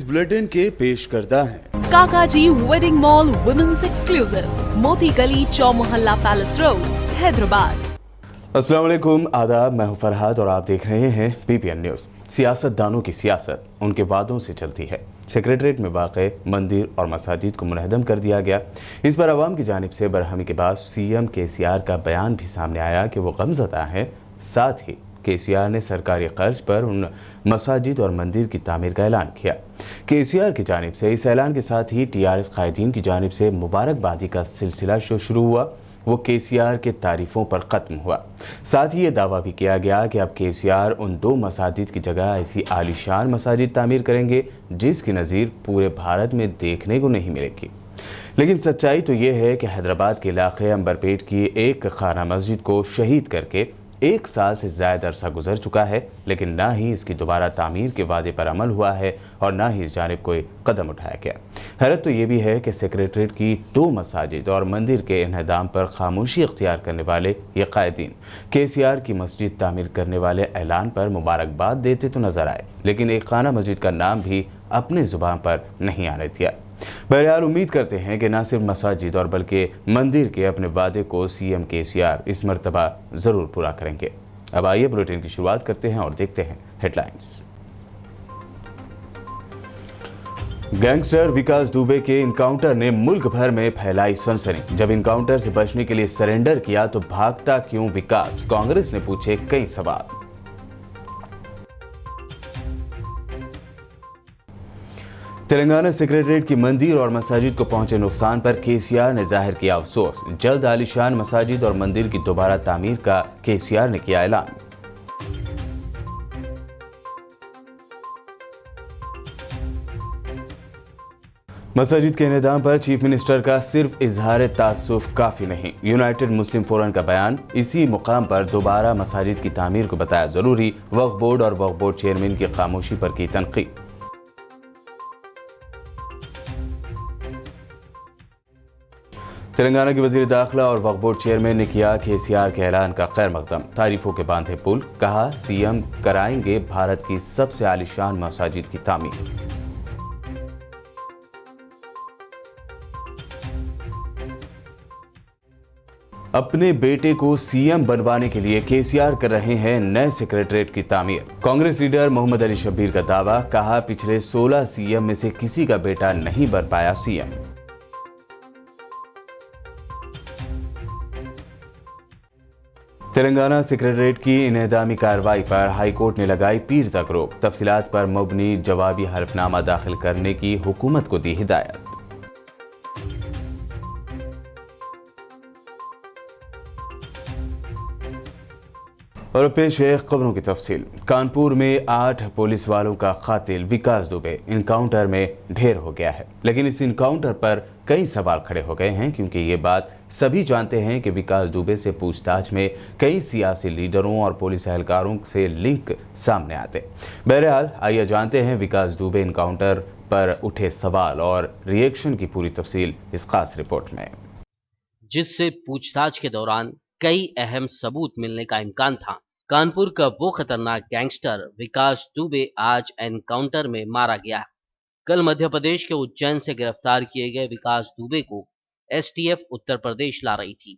Bulletin के पेश करता है काकाजी वेडिंग मॉल वुमेन्स एक्सक्लूसिव, मोती गली, चौमोहल्ला पैलेस रोड, हैदराबाद। अस्सलाम वालेकुम, आदाब। मैं हूं फरहाद और आप देख रहे हैं पीपीएन न्यूज़। सियासतदानों की सियासत उनके वादों से चलती है। सेक्रेटरीट में वाक़ मंदिर और मसाजिद को मुनहदम कर दिया गया। इस पर अवाम की जानिब से बरहमी के बाद सीएम केसीआर का बयान भी सामने आया कि वो गमज़दा हैं। साथ ही केसीआर ने सरकारी कर्ज पर उन मसाजिद और मंदिर की तामीर का ऐलान किया। केसीआर की जानिब से इस ऐलान के साथ ही टीआरएस कायदीन की जानिब से मुबारकबादी का सिलसिला शुरू हुआ। वो केसीआर के तारीफ़ों पर ख़त्म हुआ। साथ ही ये दावा भी किया गया कि अब केसीआर उन 2 मसाजिद की जगह ऐसी आलीशान मसाजिद तामीर करेंगे जिसकी नज़ीर पूरे भारत में देखने को नहीं मिलेगी। लेकिन सच्चाई तो ये है कि हैदराबाद के इलाके अंबरपेट की एक खाना मस्जिद को शहीद करके 1 साल से ज़्यादा अरसा गुजर चुका है, लेकिन ना ही इसकी दोबारा तामीर के वादे पर अमल हुआ है और ना ही इस जानिब कोई कदम उठाया गया। हैरत तो ये भी है कि सेक्रेटरीट की 2 मसाजिद और मंदिर के इन्हदाम पर खामोशी इख्तियार करने वाले ये कायदीन केसीआर की मस्जिद तामीर करने वाले ऐलान पर मुबारकबाद देते तो नजर आए, लेकिन एक खाना मस्जिद का नाम भी अपने जुबान पर नहीं आने दिया। बहरहाल उम्मीद करते हैं कि न सिर्फ मसाजिद और बल्कि मंदिर के अपने वादे को सीएम केसीआर इस मर्तबा ज़रूर पूरा करेंगे। अब आइए बुलेटिन की शुरुआत करते हैं और देखते हैं हेडलाइंस। गैंगस्टर विकास दुबे के इनकाउंटर ने मुल्क भर में फैलाई सनसनी। जब इनकाउंटर से बचने के लिए सरेंडर किया तो भागता क्यों विकास? कांग्रेस ने पूछे कई सवाल। तेलंगाना सेक्रेटरीट की मंदिर और मसाजिद को पहुंचे नुकसान पर केसीआर ने जाहिर किया अफसोस। जल्द आलीशान मसाजिद और मंदिर की दोबारा तामीर का केसीआर ने किया ऐलान। मसाजिद के इन्हदाम पर चीफ मिनिस्टर का सिर्फ इजहार तासुफ काफी नहीं। यूनाइटेड मुस्लिम फोरम का बयान। इसी मुकाम पर दोबारा मसाजिद की तामीर को बताया जरूरी। वक्फ बोर्ड और वक्फ बोर्ड चेयरमैन की खामोशी पर की तनकीद। तेलंगाना के वजीर दाखिला और वक्फ बोर्ड चेयरमैन ने किया केसीआर के ऐलान का खैर मकदम। तारीफों के बांधे पुल। कहा सीएम कराएंगे भारत की सबसे आलीशान मसाजिद की तामीर। अपने बेटे को सीएम बनवाने के लिए केसीआर कर रहे हैं नए सेक्रेटरीट की तामीर। कांग्रेस लीडर मोहम्मद अली शब्बीर का दावा। कहा पिछले 16 सीएम में से किसी का बेटा नहीं बन पाया सीएम। तेलंगाना सेक्रेटरीट की इन्हदामी कार्रवाई पर हाईकोर्ट ने लगाई पीर तक रोक। तफसीलात पर मुबनी जवाबी हल्फनामा दाखिल करने की हुकूमत को दी हिदायत। और पेश है खबरों की तफसील। कानपुर में 8 पुलिस वालों का कातिल विकास दुबे इनकाउंटर में ढेर हो गया है, लेकिन इस इनकाउंटर पर कई सवाल खड़े हो गए हैं, क्योंकि ये बात सभी जानते हैं कि विकास दुबे से पूछताछ में कई सियासी लीडरों और पुलिस एहलकारों से लिंक सामने आते। बहरहाल आइए जानते हैं विकास दुबे इनकाउंटर पर उठे सवाल और रिएक्शन की पूरी तफसील इस खास रिपोर्ट में। जिससे पूछताछ के दौरान कई अहम सबूत मिलने का इम्कान था। कानपुर का वो खतरनाक गैंगस्टर विकास दुबे आज एनकाउंटर में मारा गया। कल मध्य प्रदेश के उज्जैन से गिरफ्तार किए गए विकास दुबे को एसटीएफ उत्तर प्रदेश ला रही थी।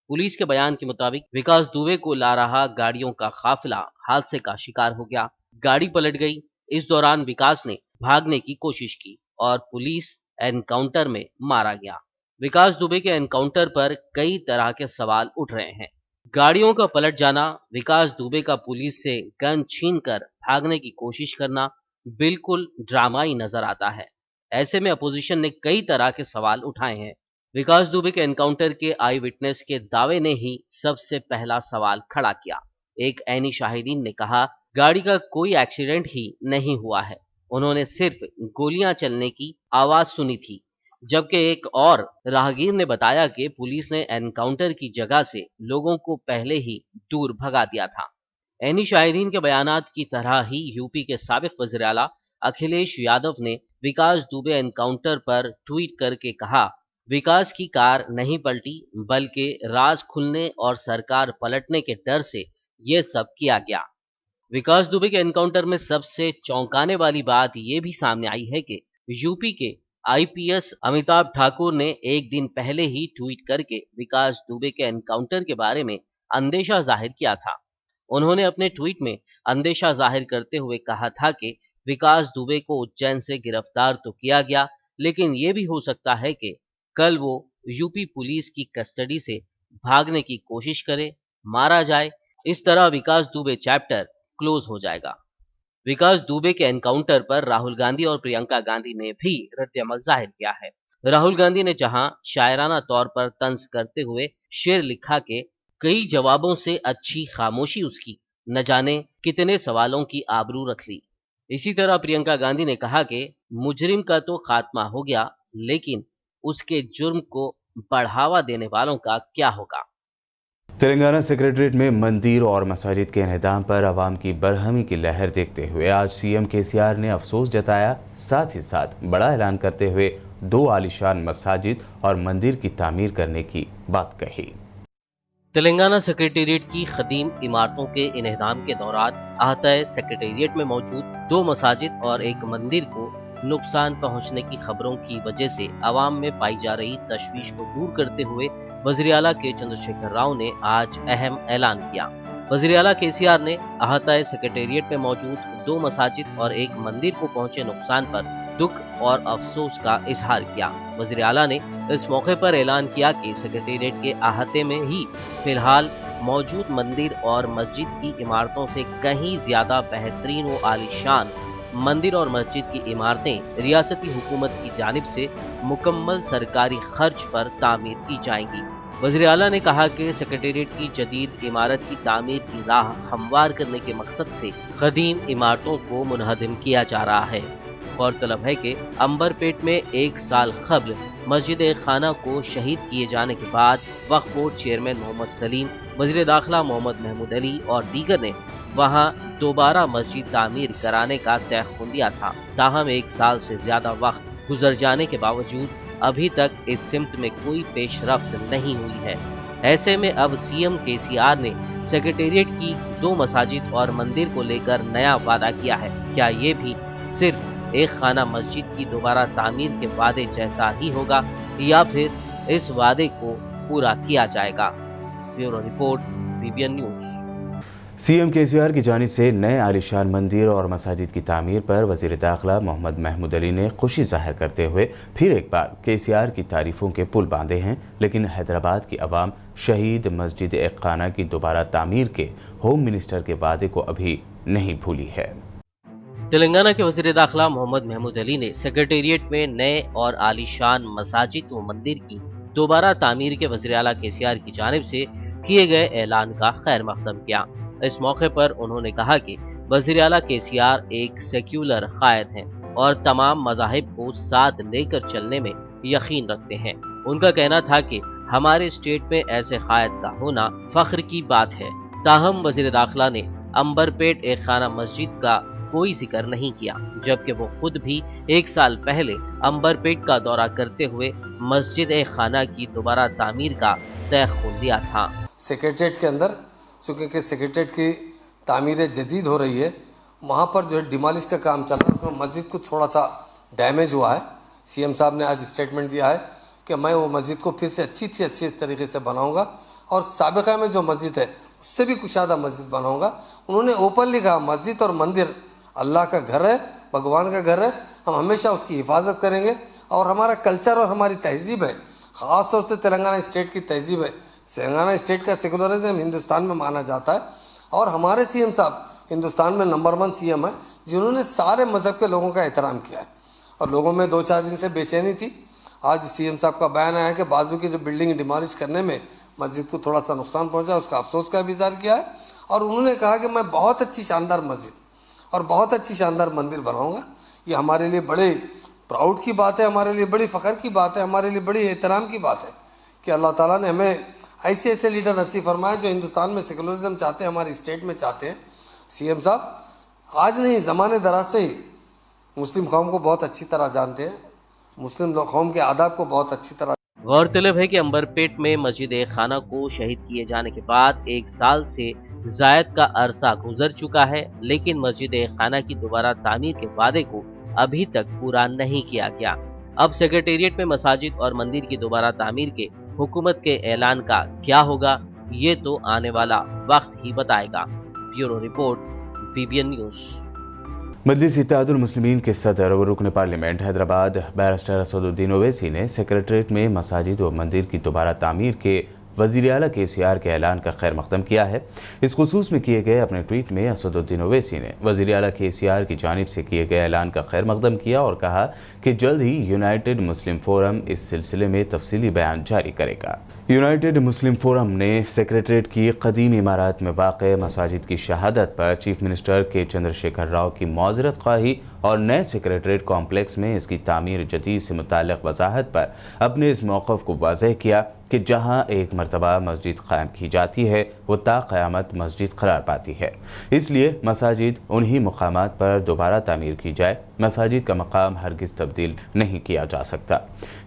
पुलिस के बयान के मुताबिक विकास दुबे को ला रहा गाड़ियों का काफिला हादसे का शिकार हो गया। गाड़ी पलट गई। इस दौरान विकास ने भागने की कोशिश की और पुलिस एनकाउंटर में मारा गया। विकास दुबे के एनकाउंटर पर कई तरह के सवाल उठ रहे हैं। गाड़ियों का पलट जाना, विकास दुबे का पुलिस से गन छीनकर भागने की कोशिश करना बिल्कुल ड्रामाई नजर आता है। ऐसे में अपोजिशन ने कई तरह के सवाल उठाए हैं। विकास दुबे के एनकाउंटर के आई विटनेस के दावे ने ही सबसे पहला सवाल खड़ा किया। एक ऐनी शाहिदीन ने कहा गाड़ी का कोई एक्सीडेंट ही नहीं हुआ है, उन्होंने सिर्फ गोलियां चलने की आवाज सुनी थी। जबकि एक और राहगीर ने बताया कि पुलिस ने एनकाउंटर की जगह से लोगों को पहले ही दूर भगा दिया था। ऐनी शाहिदीन के बयानात की तरह ही यूपी के साबिक वज़ीर आला अखिलेश यादव ने विकास दुबे एनकाउंटर पर ट्वीट करके कहा विकास की कार नहीं पलटी, बल्कि राज खुलने और सरकार पलटने के डर से ये सब किया गया। विकास दुबे के एनकाउंटर में सबसे चौंकाने वाली बात ये भी सामने आई है कि यूपी के आईपीएस अमिताभ ठाकुर ने एक दिन पहले ही ट्वीट करके विकास दुबे के एनकाउंटर के बारे में अंदेशा जाहिर किया था। उन्होंने अपने ट्वीट में अंदेशा जाहिर करते हुए कहा था कि विकास दुबे को उज्जैन से गिरफ्तार तो किया गया, लेकिन ये भी हो सकता है कि कल वो यूपी पुलिस की कस्टडी से भागने की कोशिश करे, मारा जाए। इस तरह विकास दुबे चैप्टर क्लोज हो जाएगा। विकास दुबे के एनकाउंटर पर राहुल गांधी और प्रियंका गांधी ने भी रद्द-ए-अमल जाहिर किया है। राहुल गांधी ने जहां शायराना तौर पर तंज करते हुए शेर लिखा कि कई जवाबों से अच्छी खामोशी उसकी, न जाने कितने सवालों की आबरू रख ली। इसी तरह प्रियंका गांधी ने कहा कि मुजरिम का तो खात्मा हो गया, लेकिन उसके जुर्म को बढ़ावा देने वालों का क्या होगा। तेलंगाना सेक्रेटरीट में मंदिर और मसाजिद के इन्हदाम पर आवाम की बरहमी की लहर देखते हुए आज सीएम केसीआर ने अफसोस जताया, साथ ही साथ बड़ा ऐलान करते हुए 2 आलीशान मसाजिद और मंदिर की तामीर करने की बात कही। तेलंगाना सेक्रेटेरिएट की खदीम इमारतों के इन्हदाम के दौरान आहता सेक्रेटेरिएट में मौजूद 2 मसाजिद और एक मंदिर को नुकसान पहुंचने की खबरों की वजह से आवाम में पाई जा रही तशवीश को दूर करते हुए वज़ीर आला के चंद्रशेखर राव ने आज अहम ऐलान किया। वज़ीर आला केसीआर ने आहता सेक्रेटेरिएट में मौजूद 2 मसाजिद और एक मंदिर को पहुंचे नुकसान पर दुख और अफसोस का इजहार किया। वज़ीर आला ने इस मौके पर ऐलान किया कि सेक्रेटेरिएट के अहाते में ही फिलहाल मौजूद मंदिर और मस्जिद की इमारतों से कहीं ज्यादा बेहतरीन व आलीशान मंदिर और मस्जिद की इमारतें रियासती हुकूमत की जानिब से मुकम्मल सरकारी खर्च पर तामीर की जाएंगी। वज़ीर आला ने कहा कि सेक्रेटेरिएट की जदीद इमारत की तामीर की राह हमवार करने के मकसद से कदीम इमारतों को मुनहदिम किया जा रहा है। गौरतलब है कि अंबरपेट में 1 साल कबल मस्जिद खाना को शहीद किए जाने के बाद वक्फ बोर्ड चेयरमैन मोहम्मद सलीम, वज़ीर दाखिला मोहम्मद महमूद अली और दीगर ने वहां दोबारा मस्जिद तामीर कराने का तयख्खुन दिया था। ताहम 1 साल से ज्यादा वक्त गुजर जाने के बावजूद अभी तक इस सिमत में कोई पेशरफ्त नहीं हुई है। ऐसे में अब सीएम केसीआर ने सेक्रेटेरिएट की 2 मसाजिद और मंदिर को लेकर नया वादा किया है। क्या ये भी सिर्फ एक खाना मस्जिद की दोबारा तामीर के वादे जैसा ही होगा या फिर इस वादे को पूरा किया जाएगा? Bureau report, BBN news. CM KCR की जानिब से नए आलीशान मंदिर और मसाजिद की तामीर पर वज़ीर दाखिला मोहम्मद महमूद अली ने खुशी जाहिर करते हुए फिर एक बार केसीआर की तारीफों के पुल बांधे हैं, लेकिन हैदराबाद की आवाम शहीद मस्जिद एक खाना की दोबारा तामीर के होम मिनिस्टर के वादे को अभी नहीं भूली है। तेलंगाना के वज़ीर दाखिला मोहम्मद महमूद अली ने सेक्रेटेरिएट में नए और आलीशान मसाजिद व मंदिर की दोबारा तामीर के वज़ीर आला केसीआर की जानिब से किए गए ऐलान का खैर मकदम किया। इस मौके पर उन्होंने कहा कि वज़ीर आला केसीआर एक सेक्युलर कायद हैं और तमाम मज़ाहिब को साथ लेकर चलने में यकीन रखते हैं। उनका कहना था कि हमारे स्टेट में ऐसे कायद का होना फख्र की बात है। ताहम वज़ीर दाखिला ने अंबरपेट एक खाना मस्जिद का कोई जिक्र नहीं किया, जबकि वो खुद भी 1 साल पहले अंबरपेट का दौरा करते हुए मस्जिद एक खाना की दोबारा तामीर का तयख्खुन दिया था। सेक्रेटेरिएट के अंदर चूँकि सेक्रेटेरिएट की तामीर जदीद हो रही है, वहाँ पर जो है डिमोलिश का काम चल रहा है, उसमें मस्जिद को थोड़ा सा डैमेज हुआ है। सीएम साहब ने आज स्टेटमेंट दिया है कि मैं वो मस्जिद को फिर से अच्छी तरीके से बनाऊंगा और साबिक़ा में जो मस्जिद है उससे भी कुशादा मस्जिद बनाऊंगा। उन्होंने ओपनली कहा मस्जिद और मंदिर अल्लाह का घर है, भगवान का घर है, हम हमेशा उसकी हिफाजत करेंगे और हमारा कल्चर और हमारी तहजीब है, ख़ास तौर से तेलंगाना स्टेट की तहजीब है। तेलंगाना स्टेट का सेकुलरिज्म हिंदुस्तान में माना जाता है और हमारे सीएम साहब हिंदुस्तान में नंबर 1 सीएम है जिन्होंने सारे मज़हब के लोगों का एहतराम किया है और लोगों में 2-4 दिन से बेचैनी थी। आज सीएम साहब का बयान आया कि बाजू की जो बिल्डिंग डिमोलिश करने में मस्जिद को थोड़ा सा नुकसान पहुँचा, उसका अफसोस का भी इज़हार किया है और उन्होंने कहा कि मैं बहुत अच्छी शानदार मस्जिद और बहुत अच्छी शानदार मंदिर बनाऊंगा। ये हमारे लिए बड़े प्राउड की बात है, हमारे लिए बड़ी फ़ख्र की बात है, हमारे लिए बड़ी एहतराम की बात है कि अल्लाह ताला ने हमें ऐसे लीडर नसीब फरमाए जो हिंदुस्तान में सेकुलरिज्म चाहते हैं, हमारी स्टेट में चाहते हैं। सीएम साहब आज नहीं, ज़माने दराज से ही मुस्लिम कौम को बहुत अच्छी तरह जानते हैं, मुस्लिम कौम के आदाब को बहुत अच्छी तरह गौरतलब है कि अंबरपेट में मस्जिद खाना को शहीद किए जाने के बाद 1 साल से जायद का अरसा गुजर चुका है, लेकिन मस्जिद खाना की दोबारा तामीर के वादे को अभी तक पूरा नहीं किया गया। अब सेक्रेटेरिएट में मसाजिद और मंदिर की दोबारा तामीर के हुकूमत के ऐलान का क्या होगा, ये तो आने वाला वक्त ही बताएगा। Bureau report, BBN news. Majlis Ittehadul Muslimeen के सदर व रुकन पार्लियामेंट हैदराबाद बैरिस्टर असदुद्दीन ओवैसी ने सेक्रेटरीट में मसाजिद व मंदिर की दोबारा तामीर के वज़ीर आला KCR के ऐलान का खैर मकदम किया है। इस खुसूस में किए गए अपने ट्वीट में असदुद्दीन ओवैसी ने वज़ीर आला KCR की जानिब से किए गए ऐलान का खैर मकदम किया और कहा कि जल्द ही यूनाइटेड मुस्लिम फोरम इस सिलसिले में तफसीली बयान जारी करेगा। यूनाइटेड मुस्लिम फोरम ने सेक्रेटरीट की कदीम इमारत में वाक़ मसाजिद की शहादत पर चीफ मिनिस्टर के चंद्रशेखर राव की मौज़रत ख्वाही और नए सेक्रेटरीट कॉम्प्लेक्स में इसकी तामीर जदीद से मुताल्लिक़ वजाहत पर अपने इस मौक़िफ़ को वाज़ेह किया कि जहाँ एक मरतबा मस्जिद कायम की जाती है वो ता क़यामत मस्जिद करार पाती है। इसलिए मसाजिद उन्हीं मकामात पर दोबारा तामीर की जाए। मसाजिद का मकाम हरगिज़ तब्दील नहीं किया जा सकता।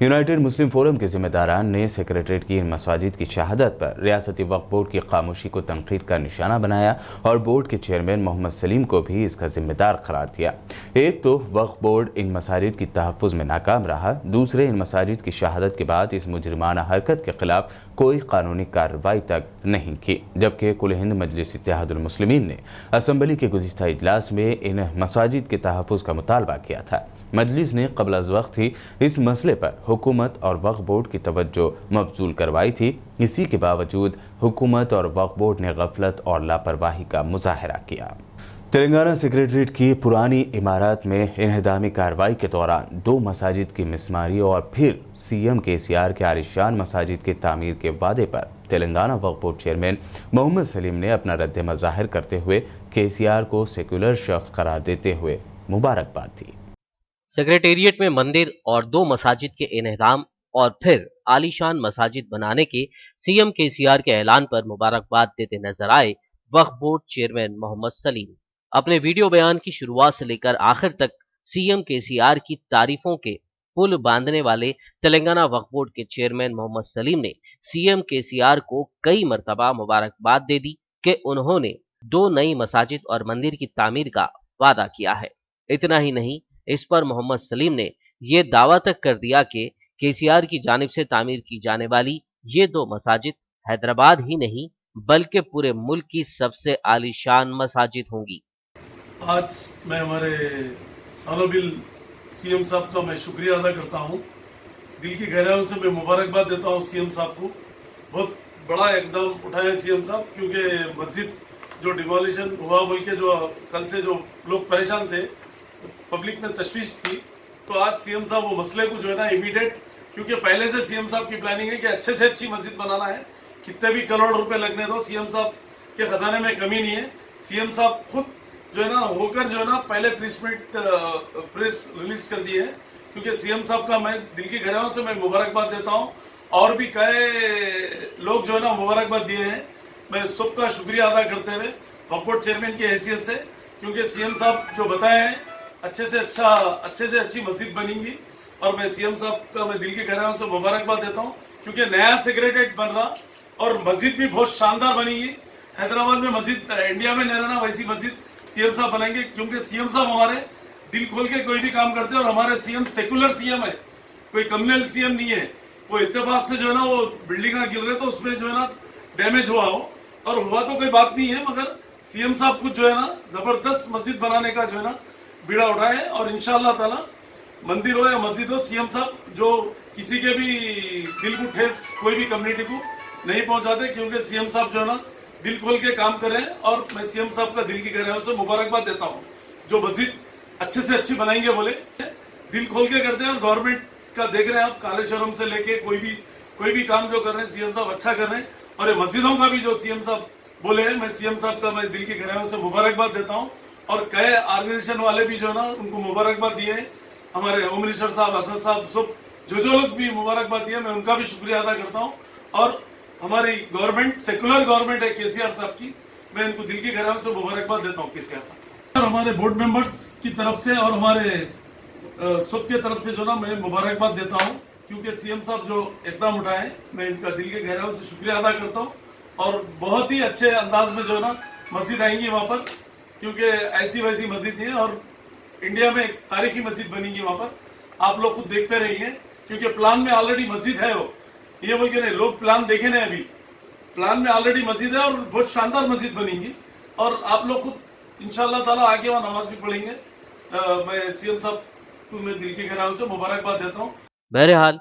यूनाइटेड मुस्लिम फोरम के ज़िम्मेदारान ने सेक्रेटरीट की इन मसाजिद की शहादत पर रियासती वक्फ बोर्ड की खामोशी को तनकीद का निशाना बनाया और बोर्ड के चेयरमैन मोहम्मद सलीम को भी इसका जिम्मेदार करार दिया। एक तो वक्फ बोर्ड इन मसाजिद की तहफ़्फ़ुज़ में नाकाम रहा, दूसरे इन मसाजिद की शहादत के बाद इस मुजरिमाना हरकत के खिलाफ कोई कानूनी कार्रवाई तक नहीं की, जबकि कुल हिंद मजलिस इत्तेहादुल मुस्लिमीन ने असम्बली के गुज़िश्ता इजलास में इन मसाजिद के तहफ़्फ़ुज़ का मुतालबा किया था। मजलिस ने क़ब्ल अज़ वक्त ही इस मसले पर हुकूमत और वक्फ बोर्ड की तवज्जो मबजूल करवाई थी। इसी के बावजूद हुकूमत और वक्फ बोर्ड ने गफलत और लापरवाही का मुजाहरा किया। तेलंगाना सेक्रेटरीट की पुरानी इमारत में इन्हदामी कार्रवाई के दौरान 2 मसाजिद की मिसमारी और फिर CM KCR के आलिशान मसाजिद की तामीर के वादे पर तेलंगाना वक्फ बोर्ड चेयरमैन मोहम्मद सलीम ने अपना रद्द ज़ाहिर करते हुए KCR को सेकुलर शख्स करार देते हुए मुबारकबाद दी। सेक्रेटेरिएट में मंदिर और 2 मसाजिद के इन्हदाम और फिर आलीशान मसाजिद बनाने के CM KCR के ऐलान पर मुबारकबाद देते नजर आए वक्फ बोर्ड चेयरमैन मोहम्मद सलीम। अपने वीडियो बयान की शुरुआत से लेकर आखिर तक CM KCR की तारीफों के पुल बांधने वाले तेलंगाना वक्फ बोर्ड के चेयरमैन मोहम्मद सलीम ने CM KCR को कई मरतबा मुबारकबाद दे दी कि उन्होंने 2 नई मसाजिद और मंदिर की तामीर का वादा किया है। इतना ही नहीं, इस पर मोहम्मद सलीम ने ये दावा तक कर दिया कि KCR की जानिब से तामीर की जाने वाली ये 2 मसाजिद हैदराबाद ही नहीं बल्कि पूरे मुल्क की सबसे आलीशान मसाजिद होंगी। आज मैं हमारे ऑनरेबल CM साहब का मैं शुक्रिया अदा करता हूँ। दिल की गहराइयों से मैं मुबारकबाद देता हूँ CM साहब को। बहुत बड़ा एकदम उठाया CM साहब, क्योंकि मस्जिद जो डिमोलिशन हुआ बोल के जो कल से जो लोग परेशान थे, पब्लिक में तशवीश थी, तो आज CM साहब वो मसले को जो है ना इमीडिएट, क्योंकि पहले से CM साहब की प्लानिंग है कि अच्छे से अच्छी मस्जिद बनाना है, कितने भी करोड़ रुपए लगने दो, CM साहब के खजाने में कमी नहीं है। CM साहब खुद जो है ना होकर जो है ना पहले प्रेस रिलीज कर दिए है, क्योंकि CM साहब का मैं दिल की गहराइयों से मैं मुबारकबाद देता हूँ। और भी कई लोग जो है ना मुबारकबाद दिए हैं, मैं सबका शुक्रिया अदा करते हुए वक्फ बोर्ड चेयरमैन की हैसियत से, क्योंकि CM साहब जो बताए हैं अच्छे से अच्छी मस्जिद बनेंगी, और मैं CM साहब का मैं दिल की गहराइयों से मुबारकबाद देता हूँ, क्योंकि नया सेक्रेटरीट बन रहा और मस्जिद भी बहुत शानदार बनेगी। हैदराबाद में मस्जिद इंडिया में नहीं रहना, वैसी मस्जिद CM साहब बनाएंगे, क्योंकि CM साहब हमारे दिल खोल के कोई भी काम करते हैं, और हमारे CM सेकुलर CM है, कोई कम्युनल CM नहीं है। वो इत्तेफाक से जो है ना वो बिल्डिंग गिर रहे तो उसमें जो है ना डैमेज हुआ हो, और हुआ तो कोई बात नहीं है, मगर CM साहब कुछ जो है ना जबरदस्त मस्जिद बनाने का जो है ना बीड़ा उठाए, और इंशाअल्लाह ताला मंदिर हो या मस्जिद हो, CM साहब जो किसी के भी दिल को ठेस कोई भी कम्युनिटी को नहीं पहुंचाते, क्योंकि CM साहब जो है ना दिल खोल के काम कर रहे हैं, और मैं CM साहब का दिल की गहराइयों से मुबारकबाद देता हूँ। जो मस्जिद अच्छे से अच्छी बनाएंगे बोले दिल खोल के करते हैं, और गवर्नमेंट का देख रहे हैं आप, कालेश्वरम से लेके कोई भी काम जो कर रहे हैं CM साहब अच्छा कर रहे हैं, और ये मस्जिदों का भी जो CM साहब बोले हैं, मैं CM साहब का मैं दिल की गहराइयों से मुबारकबाद देता हूँ। और कई ऑर्गेनाइजेशन वाले भी जो है ना उनको मुबारकबाद दिए हैं, हमारे होम मिनिस्टर साहब, असद साहब, सब जो लोग भी मुबारकबाद दिए, मैं उनका भी शुक्रिया अदा करता हूँ। और हमारी गवर्नमेंट सेकुलर गवर्नमेंट है KCR साहब की, मैं इनको दिल की गहराइयों से मुबारकबाद देता हूँ KCR साहब, और हमारे बोर्ड मेंबर्स की तरफ से और हमारे सबके तरफ से जो ना मैं मुबारकबाद देता हूँ। क्योंकि सीएम साहब जो इकदाम उठाए, मैं इनका दिल के गहराइयों से शुक्रिया अदा करता हूँ। और बहुत ही अच्छे अंदाज में जो है ना मस्जिद आएंगी वहाँ पर, क्योंकि ऐसी वैसी मस्जिद नहीं है और इंडिया में एक तारीखी मस्जिद बनेगी वहाँ पर। आप लोग खुद देखते रहिए, क्योंकि प्लान में ऑलरेडी मस्जिद है। वो ये बोल के नहीं, लोग प्लान देखे नहीं, अभी प्लान में ऑलरेडी मस्जिद है और बहुत शानदार मस्जिद बनेगी। और आप लोग खुद इंशाल्लाह ताला आके वहाँ नमाज भी पढ़ेंगे। मैं सीएम साहब को मैं दिल के गहराइयों से मुबारकबाद देता हूँ। बहरहाल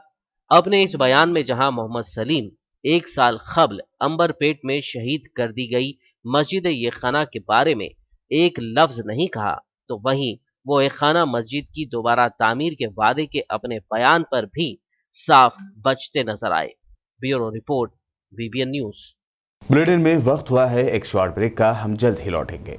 अपने इस बयान में जहां मोहम्मद सलीम 1 साल कबल अंबरपेट में शहीद कर दी गई मस्जिद ये खाना के बारे में एक लफ्ज नहीं कहा, तो वहीं वो एक खाना मस्जिद की दोबारा तामीर के वादे के अपने बयान पर भी साफ बचते नजर आए। Bureau report, VBN news. Bulletin में वक्त हुआ है एक शॉर्ट ब्रेक का, हम जल्द ही लौटेंगे।